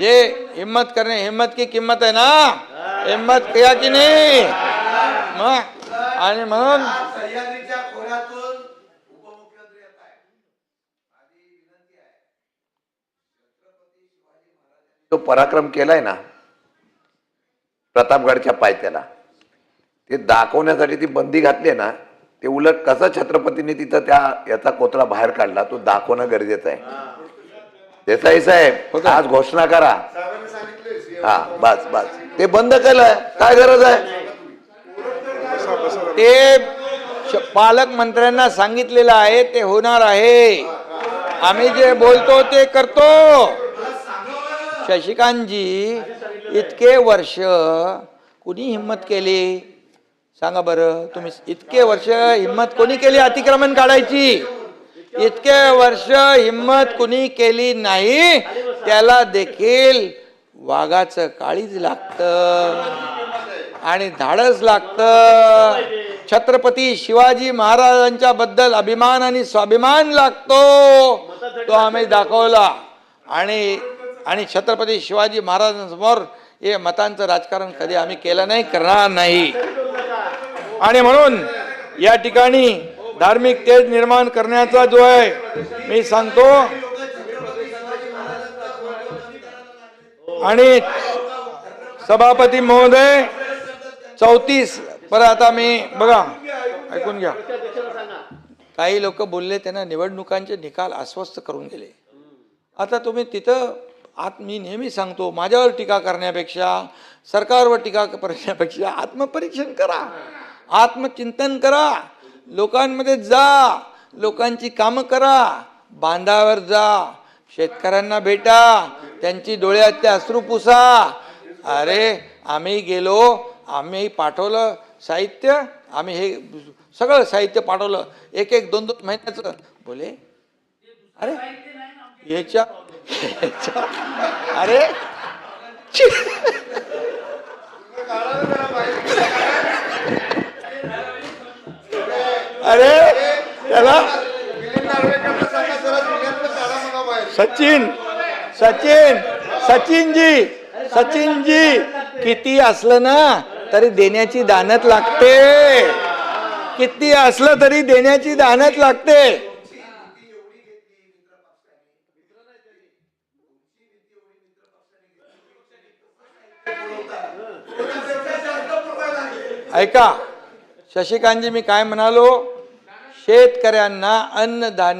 ये हिम्मत करने, हिम्मत की किंमत है ना, हिम्मत किया की नाही मग. आणि म्हणून सह्याद्रीच्या खोऱ्यातून उपमुख्यमंत्री येत आहे. माझी विनंती आहे, छत्रपती शिवाजी महाराजांनी जो पराक्रम केलाय ना प्रतापगडच्या पायथ्याला, ते दाखवण्यासाठी ती बंदी घातली ना, ते उलट कसं छत्रपतींनी तिथं त्या याचा कोथळा बाहेर काढला तो दाखवणं गरजेचं आहे. देसाई साहेब आज घोषणा करा. हा बस बस ते बंद केलंय, काय गरज आहे. ते पालकमंत्र्यांना सांगितलेलं आहे, ते होणार आहे. आम्ही जे बोलतो ते करतो. शशिकांतजी इतके वर्ष कुणी हिम्मत केली सांगा बरं तुम्ही. इतके वर्ष हिम्मत कोणी केली अतिक्रमण काढायची? इतके वर्ष हिम्मत कुणी केली नाही. त्याला देखील वाघाचं काळीज लागतं आणि धाडस लागतं. छत्रपती शिवाजी महाराजांच्या बद्दल अभिमान आणि स्वाभिमान लागतो, तो आम्ही दाखवला. आणि छत्रपती शिवाजी महाराजांसमोर हे मतांचं राजकारण कधी आम्ही केलं नाही, करणार नाही. आणि म्हणून या ठिकाणी धार्मिक तेज निर्माण करण्याचा जो आहे मी सांगतो. आणि सभापती महोदय 34 पर आता मी बघा ऐकून घ्या. काही लोक बोलले त्यांना निवडणुकांचे निकाल अस्वस्थ करून गेले. आता तुम्ही तिथं मी नेहमी सांगतो, माझ्यावर टीका करण्यापेक्षा सरकारवर टीका करण्यापेक्षा आत्मपरीक्षण करा, आत्मचिंतन करा, लोकांमध्ये जा, लोकांची कामं करा, बांधावर जा, शेतकऱ्यांना भेटा, त्यांची डोळ्यात ते अश्रू पुसा. अरे आम्ही गेलो, आम्ही पाठवलं साहित्य, आम्ही हे सगळं साहित्य पाठवलं, एक एक दोन दोन महिन्याचं. बोले अरे याच्या अरे अरे त्याला सचिनजी किती असलं ना तरी देण्याची दानत लागते. किती असलं तरी देण्याची दानत लागते. ऐका शशिकांतजी, मी काय म्हणालो, शेतकऱ्यांना अन्नधान्य